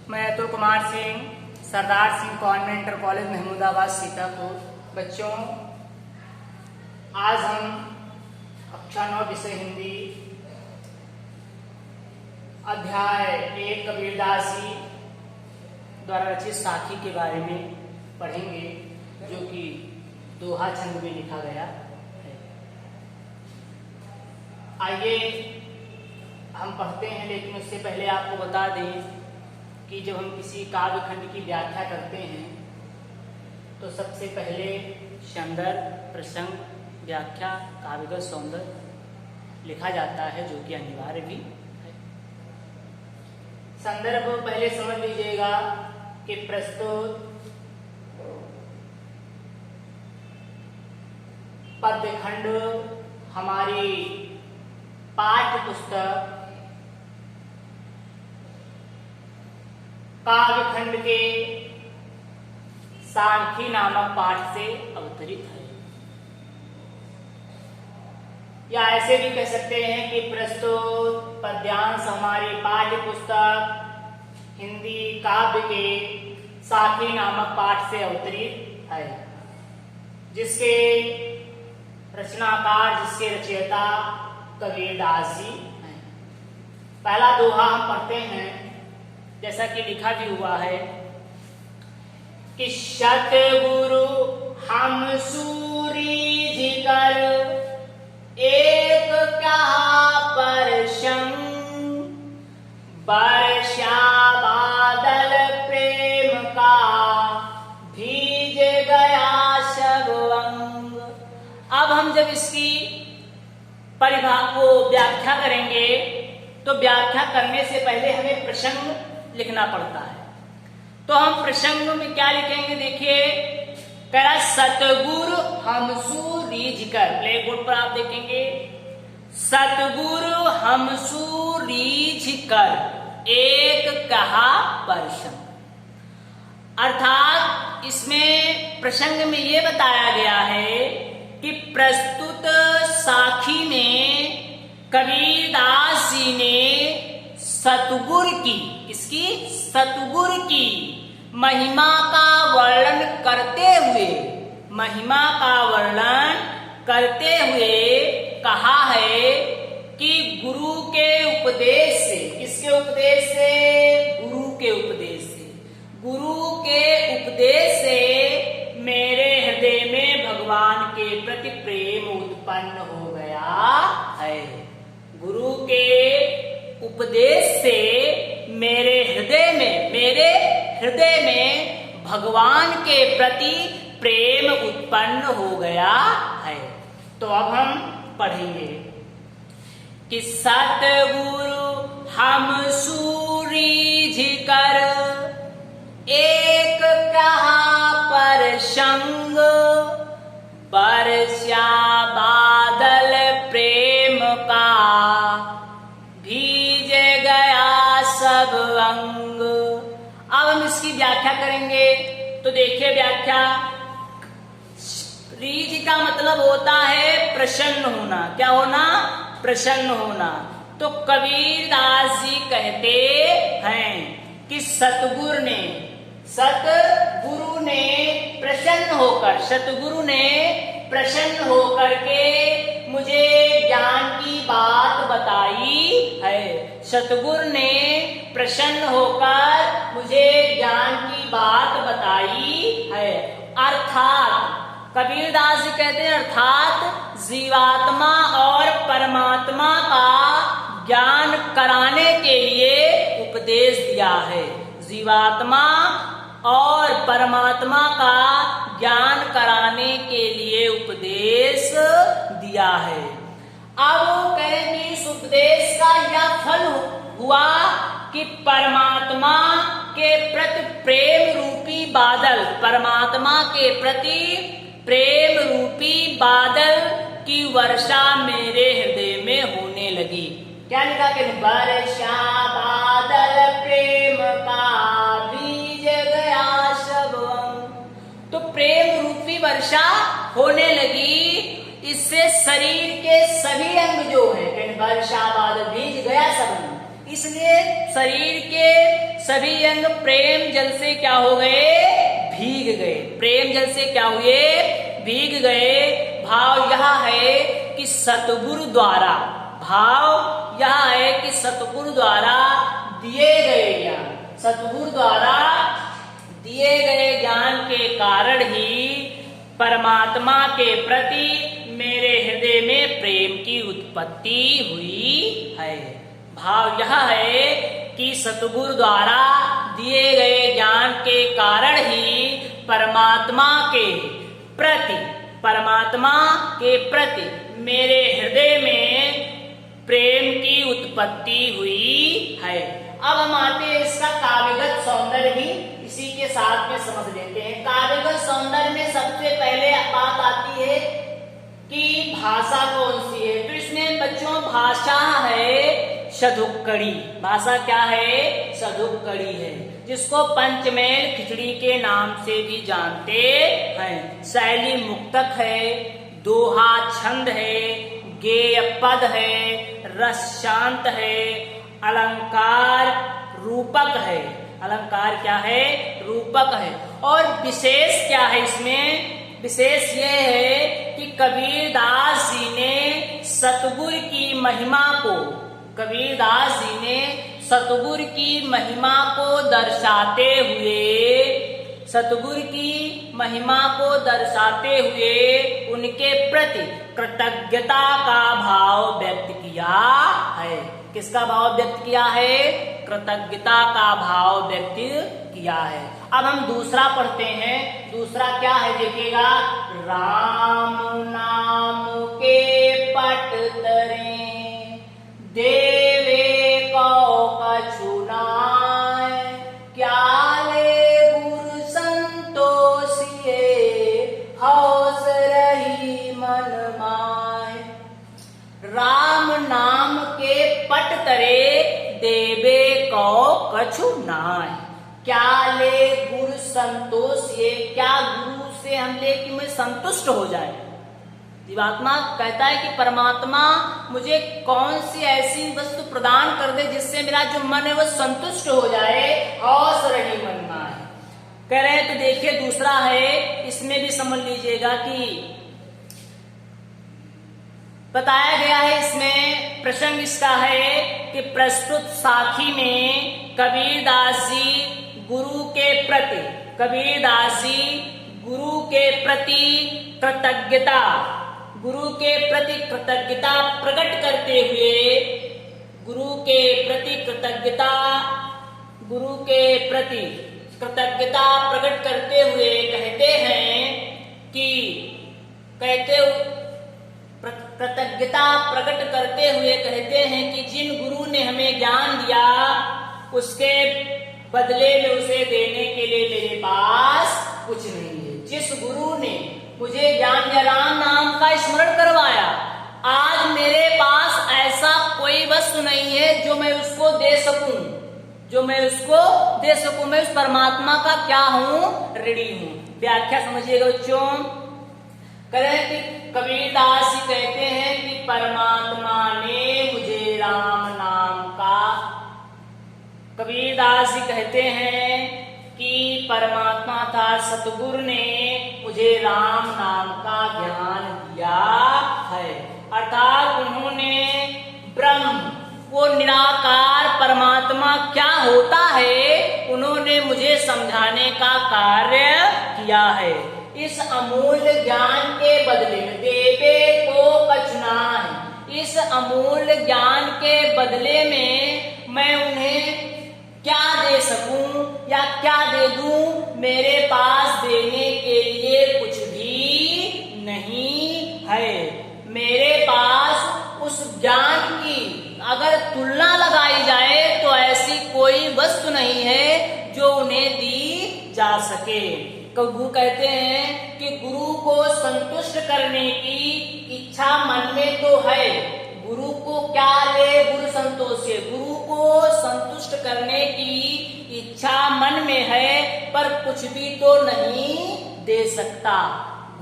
मैं Atul Kumar Singh, Sardar Singh convent college Mahmudabad Sitapur. बच्चों, आज हम कक्षा 9 विषय हिंदी अध्याय 1 कबीरदास जी द्वारा रचित साखी के बारे में पढ़ेंगे, जो कि दोहा छंद में लिखा गया है। आइए हम पढ़ते हैं, लेकिन उससे पहले आपको बता दें कि जब हम किसी काव्य खंड की व्याख्या करते हैं तो सबसे पहले संदर्भ, प्रसंग, व्याख्या, काव्यगत सौंदर्य लिखा जाता है, जो कि अनिवार्य भी है। संदर्भ पहले समझ लीजिएगा कि प्रस्तुत पद्य खंड हमारी पाठ्य पुस्तक काव्य खंड के साखी नामक पाठ से अवतरित है, या ऐसे भी कह सकते हैं कि प्रस्तुत पद्यांश हमारी पाठ्य पुस्तक हिंदी काव्य के साखी नामक पाठ से अवतरित है, जिसके रचनाकार, जिसके रचयिता कबीरदास जी हैं। पहला दोहा हम पढ़ते हैं, जैसा कि लिखा भी हुआ है कि सतगुरु हम सूरीज कर एक कहा परसंग, वर्षा बादल प्रेम का भीज गया सब अंग। अब हम जब इसकी परिभाषा को व्याख्या करेंगे तो व्याख्या करने से पहले हमें प्रसंग लिखना पड़ता है। तो हम प्रसंग में क्या लिखेंगे, देखिए, कह सतगुरु हमसू रीझ कर, ब्लैक बोर्ड पर आप देखेंगे, सतगुरु हमसू रीझ कर एक कहा परसंग। अर्थात इसमें प्रसंग में यह बताया गया है कि प्रस्तुत साखी में कबीरदास जी ने सतगुरु की, इसकी सतगुरु की महिमा का वर्णन करते हुए, महिमा का वर्णन करते हुए कहा है कि गुरु के उपदेश से, किसके उपदेश से? गुरु के उपदेश से, गुरु के उपदेश से मेरे हृदय में भगवान के प्रति प्रेम उत्पन्न हो गया है। गुरु के उपदेश से मेरे हृदय में भगवान के प्रति प्रेम उत्पन्न हो गया है। तो अब हम पढ़ेंगे कि सतगुरु हम सूरीझ कर एक कहा परसंग, वर्षा बादल प्रेम का भीज गया सब अंग। अब हम इसकी व्याख्या करेंगे, तो देखिए व्याख्या, रीझ का मतलब होता है प्रसन्न होना। क्या होना? प्रसन्न होना। तो कबीरदास जी कहते हैं कि सतगुरु ने प्रसन्न होकर, सतगुरु ने प्रसन्न होकर के मुझे ज्ञान की बात बताई है। सतगुरु ने प्रसन्न होकर मुझे ज्ञान की बात बताई है। अर्थात कबीरदास जी कहते हैं, अर्थात जीवात्मा और परमात्मा का ज्ञान कराने के लिए उपदेश दिया है। जीवात्मा और परमात्मा का ज्ञान कराने के लिए उपदेश दिया है। अब वो कहें कि इस उपदेश का यह फल हुआ कि परमात्मा के प्रति प्रेम रूपी बादल, परमात्मा के प्रति प्रेम रूपी बादल की वर्षा मेरे हृदय में होने लगी। क्या लिखा कि वर्षा बादल प्रेम का भीज गया सब अंग। तो प्रेम रूपी वर्षा होने लगी, इससे शरीर के सभी अंग जो है, वर्षा बादल भीज गया सब अंग, इसलिए शरीर के सभी अंग प्रेम जल से क्या हो गए, भीग गए। प्रेम जल से क्या हुए, भीग गए। भाव यह है कि सतगुरु द्वारा, भाव यह है कि सतगुरु द्वारा दिए गए ज्ञान, सतगुरु द्वारा दिए गए ज्ञान के कारण ही परमात्मा के प्रति मेरे हृदय में प्रेम की उत्पत्ति हुई है। भाव यह है कि सतगुरु द्वारा दिए गए ज्ञान के कारण ही परमात्मा के प्रति मेरे हृदय में प्रेम की उत्पत्ति हुई है। अब हम आते हैं इसका काव्यगत सौंदर्य भी इसी के साथ में समझ लेते हैं। काव्यगत सौंदर्य में सबसे पहले बात आती है कि भाषा कौन सी है। तो इसमें बच्चों भाषा है सधुक्कड़ी। भाषा क्या है, सधुक्कड़ी है, जिसको पंचमेल खिचड़ी के नाम से भी जानते हैं। शैली मुक्तक है, दोहा छंद है, गेय पद है, रस शांत है, अलंकार रूपक है। अलंकार क्या है, रूपक है। और विशेष क्या है इसमें, विशेष ये है कि कबीरदास जी ने सतगुरु की महिमा को, कबीरदास जी ने सतगुरु की महिमा को दर्शाते हुए, सतगुरु की महिमा को दर्शाते हुए उनके प्रति कृतज्ञता का भाव व्यक्त किया है। किसका भाव व्यक्त किया है, कृतज्ञता का भाव व्यक्त किया है। अब हम दूसरा पढ़ते हैं। दूसरा क्या है देखिएगा, राम नाम के पट तरे देवे को कछु नाय, क्या ले गुरु संतोषिए हौस रही मन माय। राम नाम के पट तरे देवे को कछु नाय, क्या ले गुरु संतोष, ये क्या गुरु से हम ले कि मैं संतुष्ट हो जाए। जीवात्मा कहता है कि परमात्मा मुझे कौन सी ऐसी वस्तु प्रदान कर दे जिससे मेरा जो मन है वो संतुष्ट हो जाए, हौस रही मन माय। कह रहे हैं तो देखिए दूसरा है, इसमें भी समझ लीजिएगा कि बताया गया है, इसमें प्रसंग इसका है कि प्रस्तुत साखी में कबीरदास जी गुरु के प्रति, कबीरदास जी गुरु के प्रति कृतज्ञता, गुरु के प्रति कृतज्ञता प्रकट करते हुए, गुरु के प्रति कृतज्ञता, गुरु के प्रति कृतज्ञता प्रकट करते हुए कहते हैं कि, कृतज्ञता प्रकट करते हुए कहते हैं कि जिन गुरु ने हमें ज्ञान दिया उसके बदले में उसे देने के लिए मेरे पास कुछ नहीं है। जिस गुरु ने मुझे ज्ञान या राम नाम का स्मरण करवाया, आज मेरे पास ऐसा कोई वस्तु नहीं है जो मैं उसको दे सकूं, जो मैं उसको दे सकूं। मैं उस परमात्मा का क्या हूं, ऋणी हूं। व्याख्या समझिएगा बच्चों। करें कि कबीरदास जी कहते हैं कि परमात्मा ने मुझे राम नाम का, कबीरदास जी कहते हैं कि परमात्मा था सतगुरु ने मुझे राम नाम का ज्ञान दिया है। अर्थात उन्होंने ब्रह्म, वो निराकार परमात्मा क्या होता है, उन्होंने मुझे समझाने का कार्य किया है। इस अमूल्य ज्ञान के बदले में देवे को कछुना है, इस अमूल्य ज्ञान के बदले में मैं उन्हें क्या दे सकूं या क्या दे दूं, मेरे पास देने के लिए कुछ भी नहीं है। मेरे पास उस ज्ञान की अगर तुलना लगाई जाए तो ऐसी कोई वस्तु नहीं है जो उन्हें दी जा सके। गुरु कहते हैं कि गुरु को संतुष्ट करने की इच्छा मन में तो है। गुरु को क्या ले, गुरु संतोष है, गुरु को संतुष्ट करने की इच्छा मन में है, पर कुछ भी तो नहीं दे सकता।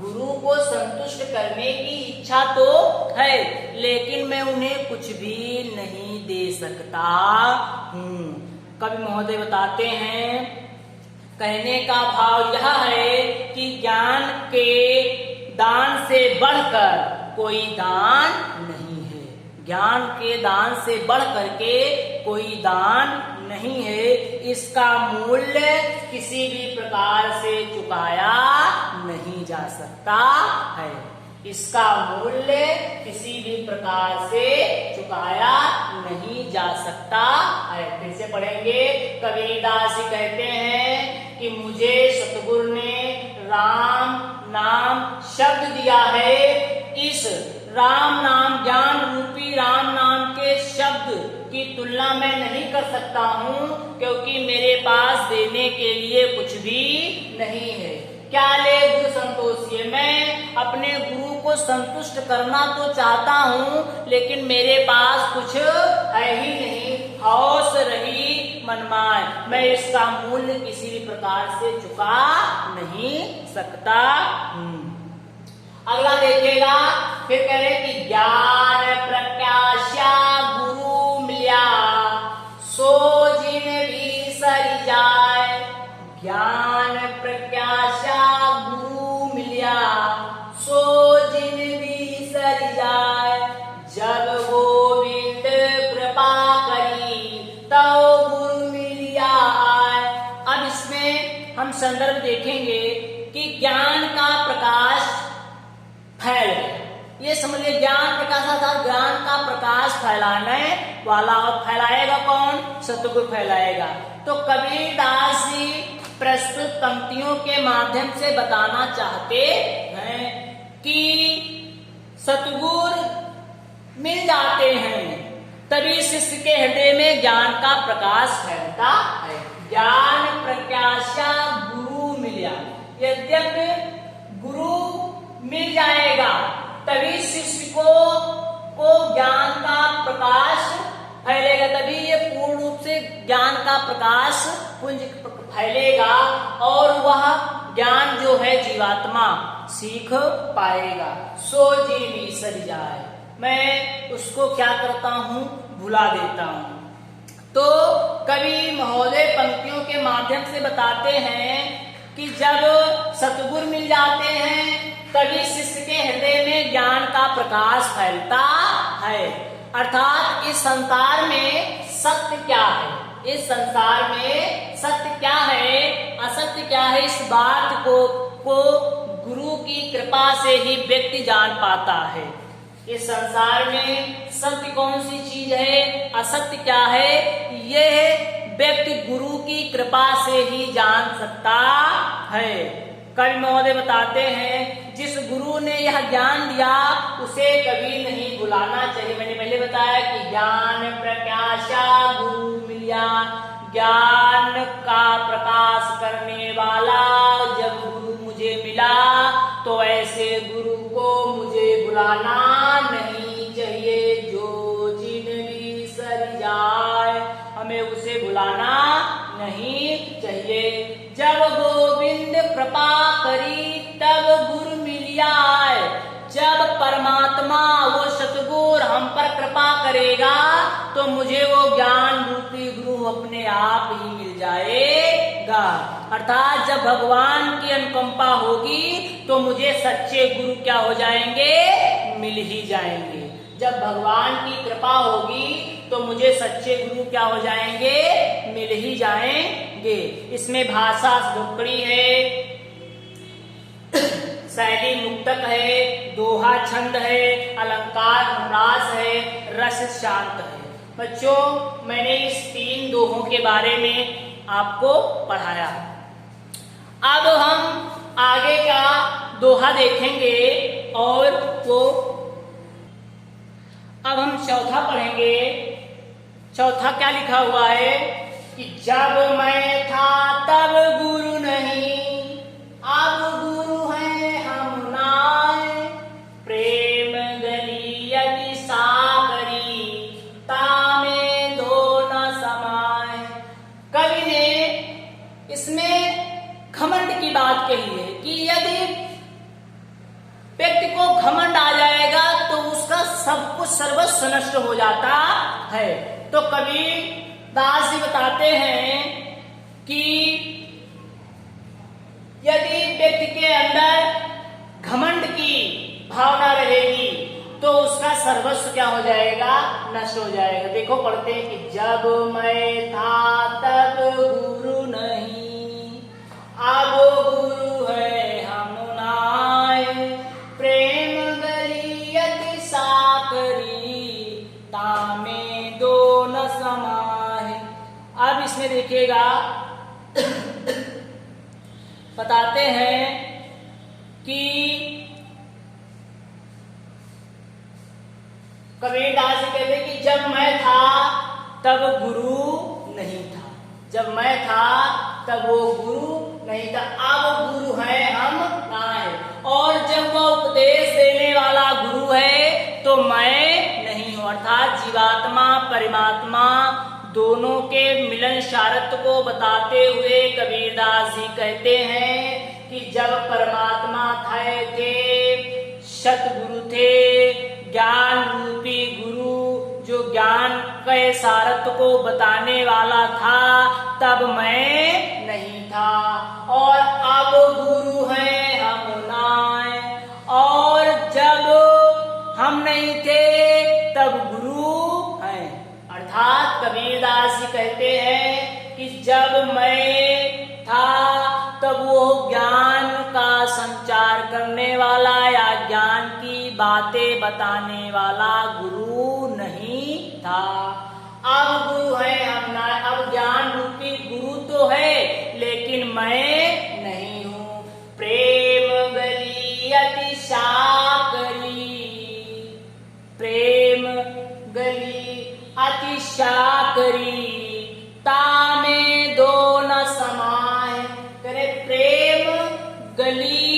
गुरु को संतुष्ट करने की इच्छा तो है, लेकिन मैं उन्हें कुछ भी नहीं दे सकता हूँ। कवि महोदय बताते हैं, कहने का भाव यह है कि ज्ञान के दान से बढ़कर कोई दान नहीं है। ज्ञान के दान से बढ़ करके कोई दान नहीं है। इसका मूल्य किसी भी प्रकार से चुकाया नहीं जा सकता है। इसका मूल्य किसी भी प्रकार से चुकाया नहीं जा सकता है। फिर से पढ़ेंगे। कबीरदास जी कहते हैं कि मुझे सतगुरु ने राम नाम शब्द दिया है। इस राम नाम, ज्ञान रूपी राम नाम के शब्द की तुलना मैं नहीं कर सकता हूँ, क्योंकि मेरे पास देने के लिए कुछ भी नहीं है। क्या ले गुरु संतोषिए, मैं अपने गुरु को संतुष्ट करना तो चाहता हूँ, लेकिन मेरे पास कुछ है ही नहीं। हौस रही मनमाय, मैं इसका मूल्य किसी भी प्रकार से चुका नहीं सकता हूँ। अगला देखिएगा, फिर कह रहे कि ज्ञान प्रत्याशा गुरु मिल्या, सो जिन भी सरि जाए। ज्ञान प्रत्याशा गुरु मिल्या, सो जिन भी सरि जाए। जब गोविंद कृपा करी, तब गुरु मिलिया आए। अब इसमें हम संदर्भ देखेंगे कि ज्ञान का प्रकाश फैल गया। ये समझ लीजिए, ज्ञान प्रकाश अर्थात ज्ञान का प्रकाश फैलाने वाला, और फैलाएगा कौन? सतगुरु फैलाएगा। तो कबीरदास जी प्रस्तुत पंक्तियों के माध्यम से बताना चाहते हैं कि सतगुरु मिल जाते हैं तभी शिष्य के हृदय में ज्ञान का प्रकाश फैलता है। ज्ञान प्रत्याशा गुरु मिला, यद्यपि गुरु मिल जाएगा तभी शिष्य को ज्ञान का प्रकाश फैलेगा, तभी ये पूर्ण रूप से ज्ञान का प्रकाश पुंज फैलेगा और वह ज्ञान जो है जीवात्मा सीख पाएगा। सो जीवी सरि जाए, मैं उसको क्या करता हूँ? भुला देता हूँ। तो कवि महोदय पंक्तियों के माध्यम से बताते हैं कि जब सतगुरु मिल जाते हैं तभी शिष्य के हृदय में ज्ञान का प्रकाश फैलता है। अर्थात इस संसार में सत्य क्या है, इस संसार में सत्य क्या है, असत्य क्या है, इस बात को गुरु की कृपा से ही व्यक्ति जान पाता है। इस संसार में सत्य कौन सी चीज है, असत्य क्या है, यह व्यक्ति गुरु की कृपा से ही जान सकता है। कवि महोदय बताते हैं, जिस गुरु ने यह ज्ञान दिया उसे कभी नहीं भुलाना चाहिए। मैंने पहले बताया कि ज्ञान प्रत्याशा गुरु मिलिया, ज्ञान का प्रकाश करने वाला जब गुरु मुझे मिला तो ऐसे गुरु को मुझे भुलाना नहीं चाहिए। जो जिन भी सरि जाए, हमें उसे भुलाना नहीं चाहिए। जब गोविंद कृपा करी तब गुरु मिलिया आए। जब परमात्मा वो सतगुरु हम पर कृपा करेगा तो मुझे वो ज्ञान रूपी गुरु अपने आप ही मिल जाएगा। अर्थात जब भगवान की अनुकंपा होगी तो मुझे सच्चे गुरु क्या हो जाएंगे? मिल ही जाएंगे। जब भगवान की कृपा होगी तो मुझे सच्चे गुरु क्या हो जाएंगे? मिल ही जाएंगे। इसमें भाषा ढुकड़ी है, शैली मुक्तक है, दोहा छंद है, अलंकार अनुरास है, रस शांत है। बच्चों, मैंने इस 3 दोहों के बारे में आपको पढ़ाया। अब हम आगे का दोहा देखेंगे और वो अब हम चौथा पढ़ेंगे। चौथा क्या लिखा हुआ है कि जब मैं था तब गुरु नहीं, अब गुरु है हम नाय। प्रेम गली यदि सागरी, तामे दो न समाए। कवि ने इसमें घमंड की बात कही है कि यदि व्यक्ति को घमंड आ जाएगा तो उसका सब कुछ सर्वस्व नष्ट हो जाता है। तो कवि दास जी बताते हैं कि यदि व्यक्ति के अंदर घमंड की भावना रहेगी तो उसका सर्वस्व क्या हो जाएगा, नष्ट हो जाएगा। देखो पढ़ते हैं कि जब मैं था तब गुरु नहीं, अब गुरु है हम नाय, प्रेम गली अति साकरी, तामे दो न समाहे। अब इसमें देखिएगा बताते हैं कि कबीरदास जी कहते कि जब मैं था तब गुरु नहीं था, जब मैं था तब वो गुरु नहीं था, अब गुरु है हम ना है। और जब वो उपदेश देने वाला गुरु है तो मैं नहीं हूं। अर्थात जीवात्मा परमात्मा दोनों के मिलन शारत को बताते हुए कबीरदास जी कहते हैं कि जब परमात्मा थे, सतगुरु थे, ज्ञान रूपी गुरु जो ज्ञान के सारत को बताने वाला था, तब मैं नहीं था। और अब गुरु है हम नाय, और जब हम नहीं थे तब गुरु है। अर्थात कबीरदास जी कहते हैं कि जब मैं था तब वो ज्ञान का संचार करने वाला या ज्ञान की बातें बताने वाला गुरु नहीं था। अब गुरु है हम ना, अब ज्ञान रूपी गुरु तो है लेकिन मैं नहीं हूं। प्रेम गली अति साकरी, प्रेम गली अति साकरी, तामे दो न समाए। करे प्रेम गली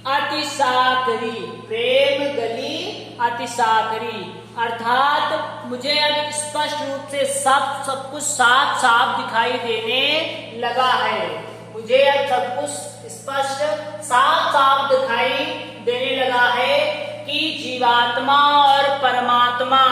अति साकरी, प्रेम गली अति साकरी। अर्थात मुझे अब स्पष्ट रूप से सब कुछ साफ साफ दिखाई देने लगा है, मुझे अब सब कुछ स्पष्ट साफ साफ दिखाई देने लगा है कि जीवात्मा और परमात्मा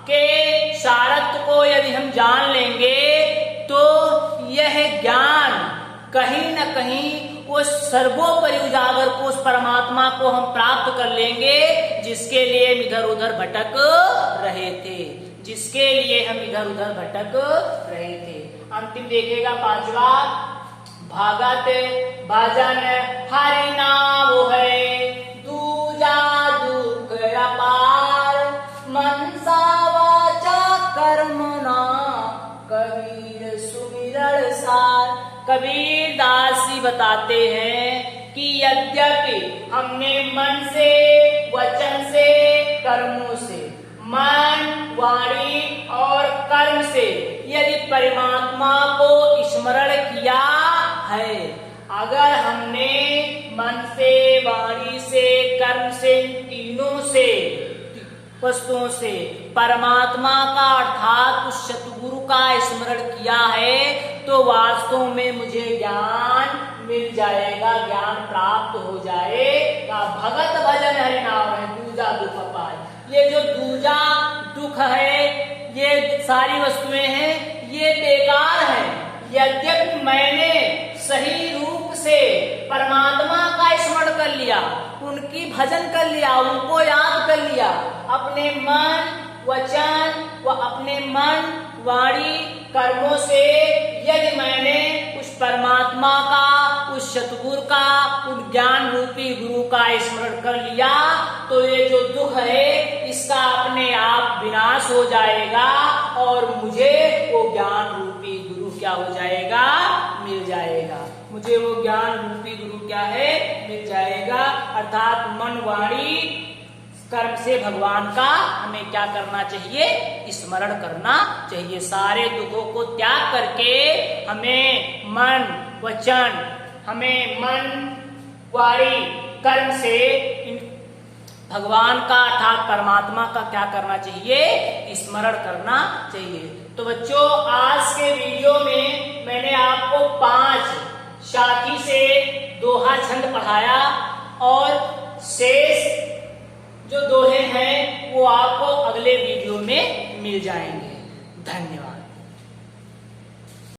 के सारत्व को यदि हम जान लेंगे तो यह ज्ञान कहीं न कहीं उस सर्वोपरि उजागर को, उस परमात्मा को हम प्राप्त कर लेंगे जिसके लिए हम इधर उधर भटक रहे थे, जिसके लिए हम इधर उधर भटक रहे थे। अंतिम देखिएगा पांचवा, भागत भजन हरि नाम है, दूजा दुख अपार, मनसा वाचा कर्म ना, कबीर सुमिरन सार। कबीरदास जी बताते हैं कि यद्यपि हमने मन से, वचन से, कर्मों से, मन, वाणी और कर्म से यदि परमात्मा को स्मरण किया है, अगर हमने मन से, वाणी से, कर्म से, तीनों से वस्तुओं से परमात्मा का अर्थात उस सतगुरु का स्मरण किया है तो वास्तव में मुझे ज्ञान मिल जाएगा, ज्ञान प्राप्त हो जाएगा। भगत भजन हरि नाम है, दूजा दुख अपार। ये जो दूजा दुख है, ये सारी वस्तुएं हैं, ये बेकार है। यद्यपि मैंने सही रूप से परमात्मा का स्मरण कर लिया, उनकी भजन कर लिया, उनको याद कर लिया, अपने मन, वचन व अपने मन, वाणी, कर्मों से यदि मैंने उस परमात्मा का, उस सतगुरु का, उस ज्ञान रूपी गुरु का स्मरण कर लिया तो ये जो दुख है इसका अपने आप विनाश हो जाएगा और मुझे वो ज्ञान रूपी गुरु क्या हो जाएगा, मिल जाएगा। मुझे वो ज्ञान रूपी गुरु क्या है, मिल जाएगा। अर्थात मन, वाणी, कर्म से भगवान का हमें क्या करना चाहिए, स्मरण करना चाहिए। सारे दुखों को त्याग करके हमें मन, वचन, हमें मन, वाणी, कर्म से भगवान का अर्थात परमात्मा का क्या करना चाहिए, स्मरण करना चाहिए। तो बच्चों आज के वीडियो में मैंने आपको 5 साथी से दोहा छंद पढ़ाया और शेष जो दोहे हैं वो आपको अगले वीडियो में मिल जाएंगे। धन्यवाद।